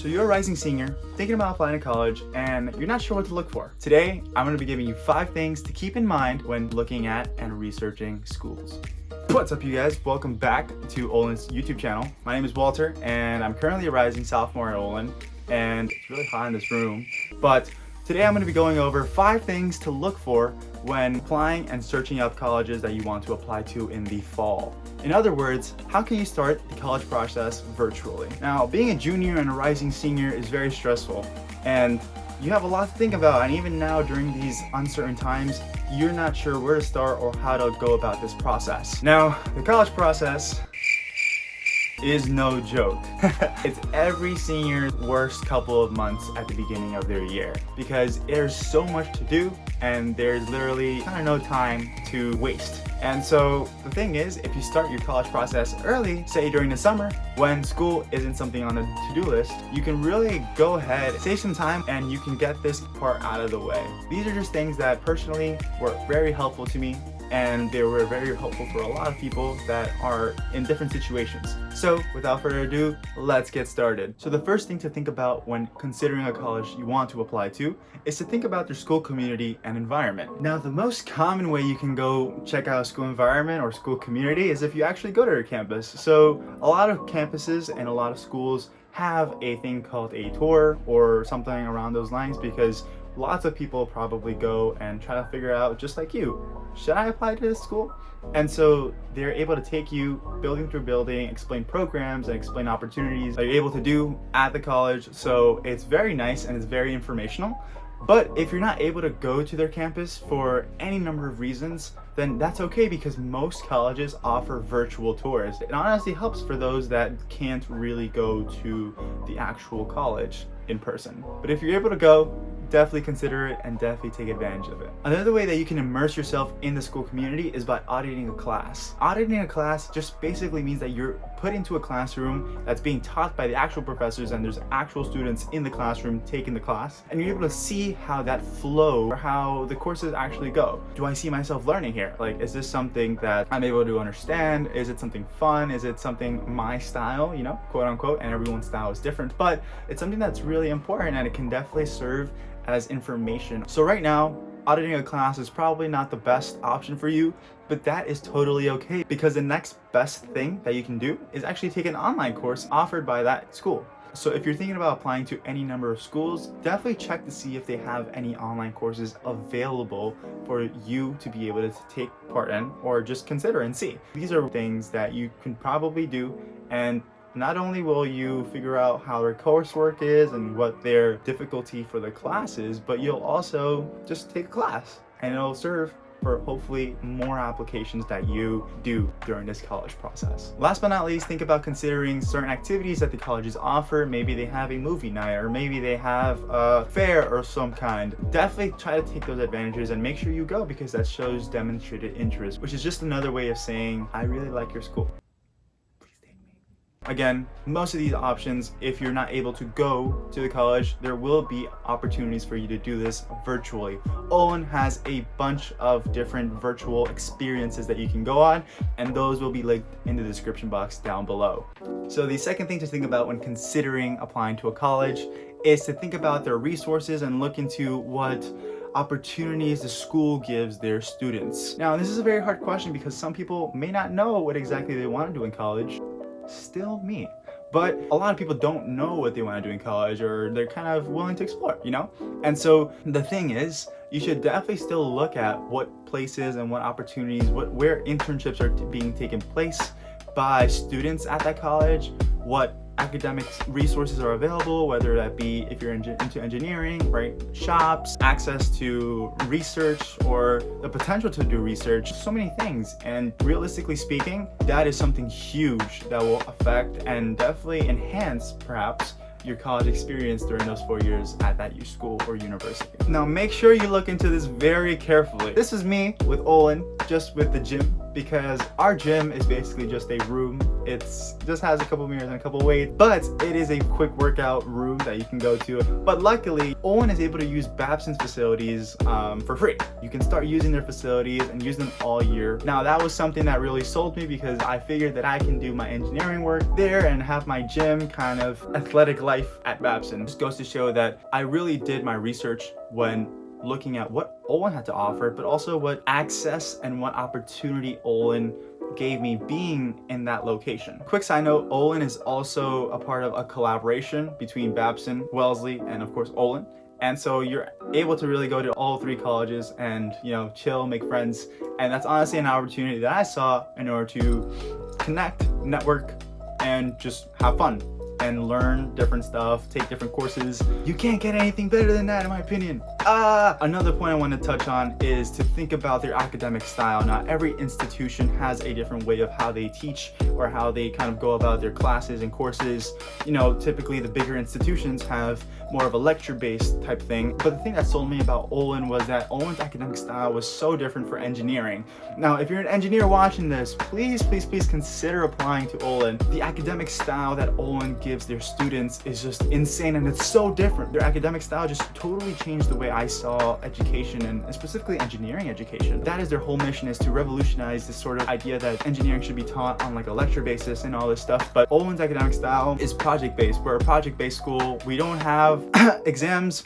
So you're a rising senior, thinking about applying to college, and you're not sure what to look for. Today, I'm going to be giving you 5 things to keep in mind when looking at and researching schools. What's up, you guys? Welcome back to Olin's YouTube channel. My name is Walter, and I'm currently a rising sophomore at Olin, and it's really hot in this room. But today I'm going to be going over 5 things to look for when applying and searching up colleges that you want to apply to in the fall. In other words, how can you start the college process virtually? Now, being a junior and a rising senior is very stressful, and you have a lot to think about, and even now during these uncertain times, you're not sure where to start or how to go about this process. Now, the college process is no joke. It's every senior's worst couple of months at the beginning of their year because there's so much to do and there's literally kind of no time to waste. And so the thing is, if you start your college process early, say during the summer, when school isn't something on the to-do list, you can really go ahead, save some time, and you can get this part out of the way. These are just things that personally were very helpful to me, and they were very helpful for a lot of people that are in different situations. So without further ado, let's get started. So the first thing to think about when considering a college you want to apply to is to think about their school community and environment. Now, the most common way you can go check out a school environment or school community is if you actually go to their campus. So a lot of campuses and a lot of schools have a thing called a tour or something around those lines, because lots of people probably go and try to figure out, just like you, should I apply to this school? And so they're able to take you building through building, explain programs and explain opportunities that you're able to do at the college. So it's very nice and it's very informational. But if you're not able to go to their campus for any number of reasons, then that's okay, because most colleges offer virtual tours. It honestly helps for those that can't really go to the actual college in person. But if you're able to go, definitely consider it and definitely take advantage of it. Another way that you can immerse yourself in the school community is by auditing a class. Auditing a class just basically means that you're put into a classroom that's being taught by the actual professors, and there's actual students in the classroom taking the class, and you're able to see how that flow or how the courses actually go. Do I see myself learning here? Like, is this something that I'm able to understand? Is it something fun? Is it something my style, you know, quote unquote, and everyone's style is different, but it's something that's really important and it can definitely serve as information. So right now, auditing a class is probably not the best option for you, but that is totally okay, because the next best thing that you can do is actually take an online course offered by that school. So if you're thinking about applying to any number of schools, definitely check to see if they have any online courses available for you to be able to take part in, or just consider and see. These are things that you can probably do, and not only will you figure out how their coursework is and what their difficulty for the class is, but you'll also just take a class, and it'll serve for hopefully more applications that you do during this college process. Last but not least, think about considering certain activities that the colleges offer. Maybe they have a movie night, or maybe they have a fair or some kind. Definitely try to take those advantages and make sure you go, because that shows demonstrated interest, which is just another way of saying, I really like your school. Again, most of these options, if you're not able to go to the college, there will be opportunities for you to do this virtually. Olin has a bunch of different virtual experiences that you can go on, and those will be linked in the description box down below. So the second thing to think about when considering applying to a college is to think about their resources and look into what opportunities the school gives their students. Now, this is a very hard question because some people may not know what exactly they want to do in college. Still me. But a lot of people don't know what they want to do in college, or they're kind of willing to explore, you know? And so the thing is, you should definitely still look at what places and what opportunities, where internships are being taken place by students at that college, what academic resources are available, whether that be if you're into engineering, right? Shops, access to research, or the potential to do research, so many things. And realistically speaking, that is something huge that will affect and definitely enhance perhaps your college experience during those 4 years at that school or university. Now make sure you look into this very carefully. This is me with Olin, just with the gym because our gym is basically just a room. It's just has a couple mirrors and a couple weights, but it is a quick workout room that you can go to. But luckily, Olin is able to use Babson's facilities for free. You can start using their facilities and use them all year. Now, that was something that really sold me because I figured that I can do my engineering work there and have my gym kind of athletic life at Babson. This goes to show that I really did my research when looking at what Olin had to offer, but also what access and what opportunity Olin gave me being in that location. Quick side note, Olin is also a part of a collaboration between Babson, Wellesley, and of course Olin. And so you're able to really go to all three colleges and, you know, chill, make friends. And that's honestly an opportunity that I saw in order to connect, network, and just have fun and learn different stuff, take different courses. You can't get anything better than that, in my opinion. Another point I want to touch on is to think about their academic style. Now, every institution has a different way of how they teach or how they kind of go about their classes and courses. You know, typically the bigger institutions have more of a lecture-based type thing. But the thing that sold me about Olin was that Olin's academic style was so different for engineering. Now, if you're an engineer watching this, please consider applying to Olin. The academic style that Olin gives their students is just insane, and it's so different. Their academic style just totally changed the way I saw education, and specifically engineering education. That is their whole mission, is to revolutionize this sort of idea that engineering should be taught on like a lecture basis and all this stuff. But Olin's academic style is project-based. We're a project-based school. We don't have exams.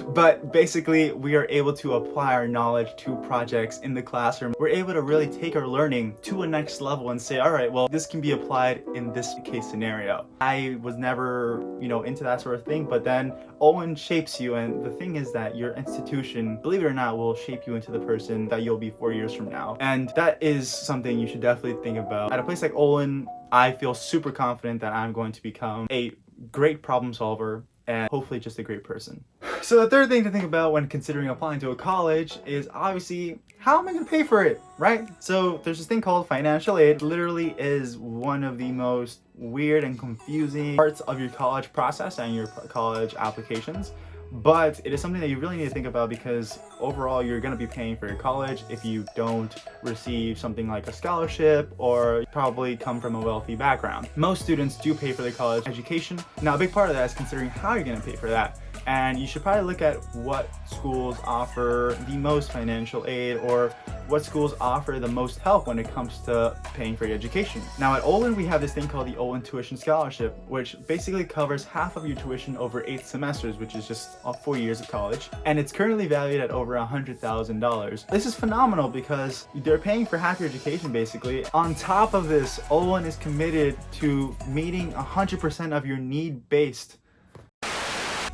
But basically, we are able to apply our knowledge to projects in the classroom. We're able to really take our learning to a next level and say, all right, well, this can be applied in this case scenario. I was never, you know, into that sort of thing, but then Olin shapes you. And the thing is that your institution, believe it or not, will shape you into the person that you'll be 4 years from now. And that is something you should definitely think about. At a place like Olin, I feel super confident that I'm going to become a great problem solver and hopefully just a great person. So the third thing to think about when considering applying to a college is obviously, how am I gonna pay for it, right? So there's this thing called financial aid. It literally is one of the most weird and confusing parts of your college process and your college applications. But it is something that you really need to think about, because overall you're going to be paying for your college if you don't receive something like a scholarship or probably come from a wealthy background. Most students do pay for their college education. Now, a big part of that is considering how you're going to pay for that. And you should probably look at what schools offer the most financial aid or what schools offer the most help when it comes to paying for your education. Now at Olin, we have this thing called the Olin Tuition Scholarship, which basically covers half of your tuition over 8 semesters, which is just 4 years of college. And it's currently valued at over $100,000. This is phenomenal because they're paying for half your education basically. On top of this, Olin is committed to meeting 100% of your need-based.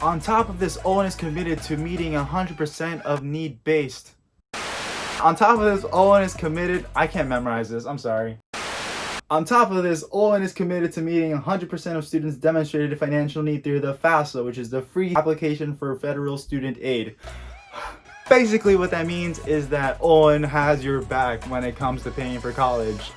On top of this, Olin is committed to meeting 100% of need-based. On top of this, Olin is committed, I can't memorize this, I'm sorry. On top of this, Olin is committed to meeting 100% of students' demonstrated financial need through the FAFSA, which is the free application for federal student aid. Basically, what that means is that Olin has your back when it comes to paying for college.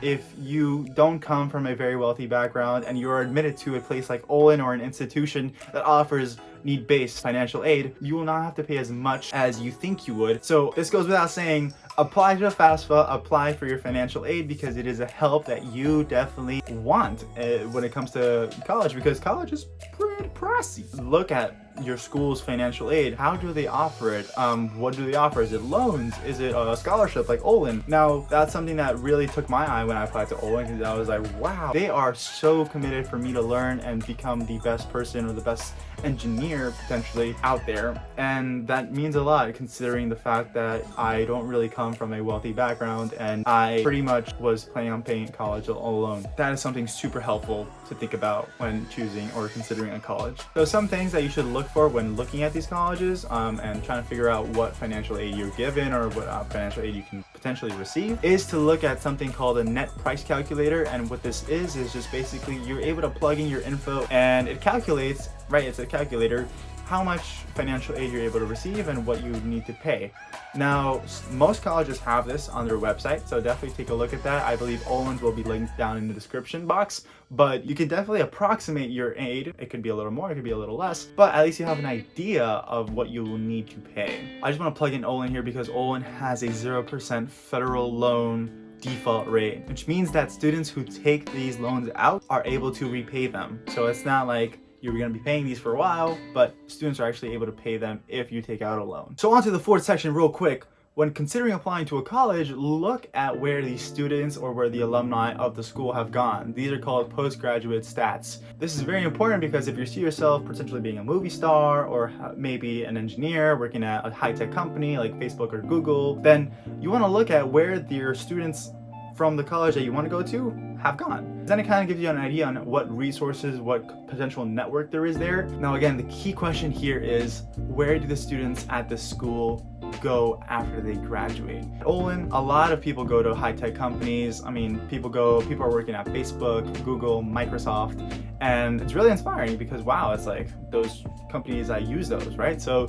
If you don't come from a very wealthy background and you're admitted to a place like Olin or an institution that offers need-based financial aid, you will not have to pay as much as you think you would. So this goes without saying, apply to FAFSA, apply for your financial aid, because it is a help that you definitely want when it comes to college, because college is pretty pricey. Look at your school's financial aid. How do they offer it? What do they offer? Is it loans? Is it a scholarship like Olin? Now, that's something that really took my eye when I applied to Olin, because I was like, wow, they are so committed for me to learn and become the best person or the best engineer potentially out there. And that means a lot, considering the fact that I don't really come from a wealthy background and I pretty much was planning on paying college all alone. That is something super helpful to think about when choosing or considering a college. So some things that you should look for when looking at these colleges and trying to figure out what financial aid you're given or what financial aid you can potentially receive is to look at something called a net price calculator. And what this is just basically you're able to plug in your info and it calculates, right, it's a calculator, how much financial aid you're able to receive and what you need to pay. Now, most colleges have this on their website, so definitely take a look at that. I believe Olin's will be linked down in the description box, but you can definitely approximate your aid. It could be a little more, it could be a little less, but at least you have an idea of what you will need to pay. I just want to plug in Olin here because Olin has a 0% federal loan default rate, which means that students who take these loans out are able to repay them. So it's not like you're going to be paying these for a while, but students are actually able to pay them if you take out a loan. So on to the fourth section real quick. When considering applying to a college, look at where the students or where the alumni of the school have gone. These are called postgraduate stats. This is very important because if you see yourself potentially being a movie star or maybe an engineer working at a high-tech company like Facebook or Google, then you want to look at where your students from the college that you want to go to have gone. Then it kind of gives you an idea on what resources, what potential network there is there. Now again, the key question here is, where do the students at this school go after they graduate? At Olin, a lot of people go to high-tech companies. I mean, people are working at Facebook, Google, Microsoft, and it's really inspiring because wow, it's like those companies, I use those, right? So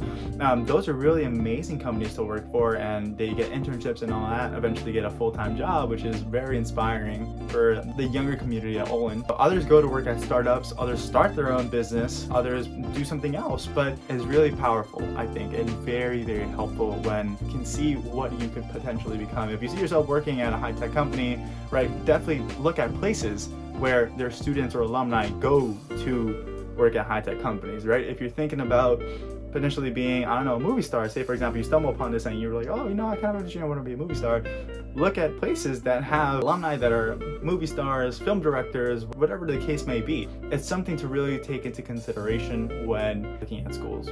those are really amazing companies to work for, and they get internships and all that, eventually get a full-time job, which is very inspiring for the younger community at Olin. Others go to work at startups, others start their own business, others do something else, but it's really powerful, I think, and very, very helpful when you can see what you could potentially become. If you see yourself working at a high-tech company, right, definitely look at places where their students or alumni go to work at high-tech companies, right? If you're thinking about potentially being, I don't know, a movie star, say for example, you stumble upon this and you're like, oh, you know, I kind of want to be a movie star. Look at places that have alumni that are movie stars, film directors, whatever the case may be. It's something to really take into consideration when looking at schools.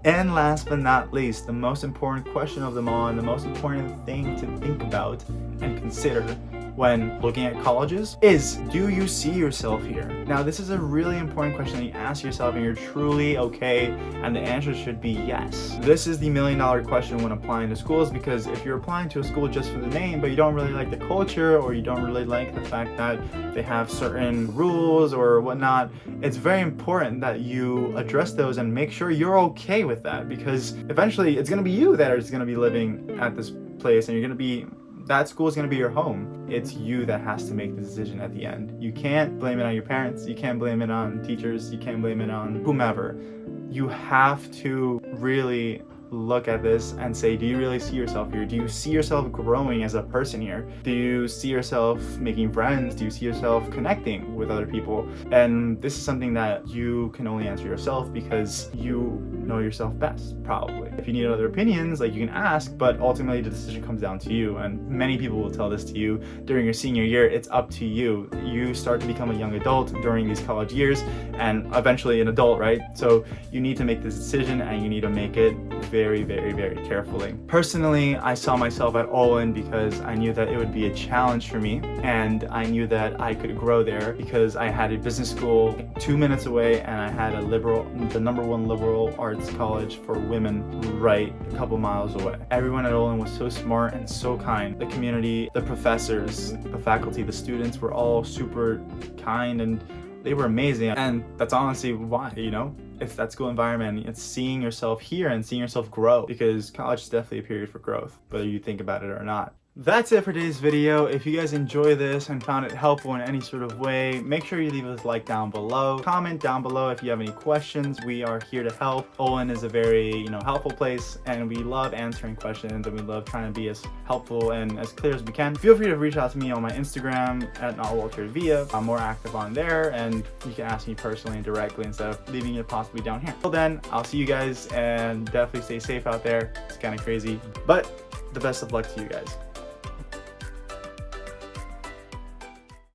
And last but not least, the most important question of them all and the most important thing to think about and consider when looking at colleges is, do you see yourself here? Now, this is a really important question that you ask yourself and you're truly okay, and the answer should be yes. This is the million-dollar question when applying to schools, because if you're applying to a school just for the name, but you don't really like the culture or you don't really like the fact that they have certain rules or whatnot, it's very important that you address those and make sure you're okay with that, because eventually it's going to be you that is going to be living at this place, and you're going to be, that school is going to be your home. It's you that has to make the decision at the end. You can't blame it on your parents. You can't blame it on teachers. You can't blame it on whomever. You have to really look at this and say, do you really see yourself here? Do you see yourself growing as a person here? Do you see yourself making friends? Do you see yourself connecting with other people? And this is something that you can only answer yourself because you know yourself best, probably. If you need other opinions, like, you can ask, but ultimately the decision comes down to you. And many people will tell this to you during your senior year. It's up to you. You start to become a young adult during these college years and eventually an adult, right? So you need to make this decision and you need to make it very, very, very carefully. Personally, I saw myself at Olin because I knew that it would be a challenge for me, and I knew that I could grow there because I had a business school 2 minutes away, and I had the #1 liberal arts college for women right a couple miles away. Everyone at Olin was so smart and so kind. The community, the professors, the faculty, the students were all super kind, and they were amazing. And that's honestly why, you know, it's that school environment. It's seeing yourself here and seeing yourself grow, because college is definitely a period for growth, whether you think about it or not. That's it for today's video. If you guys enjoy this and found it helpful in any sort of way, make sure you leave us a like down below. Comment down below if you have any questions. We are here to help. Olin is a very, helpful place, and we love answering questions, and we love trying to be as helpful and as clear as we can. Feel free to reach out to me on my Instagram at @NotWalterVia. I'm more active on there, and you can ask me personally and directly instead of leaving it possibly down here. Till then, I'll see you guys, and definitely stay safe out there. It's kind of crazy, but the best of luck to you guys.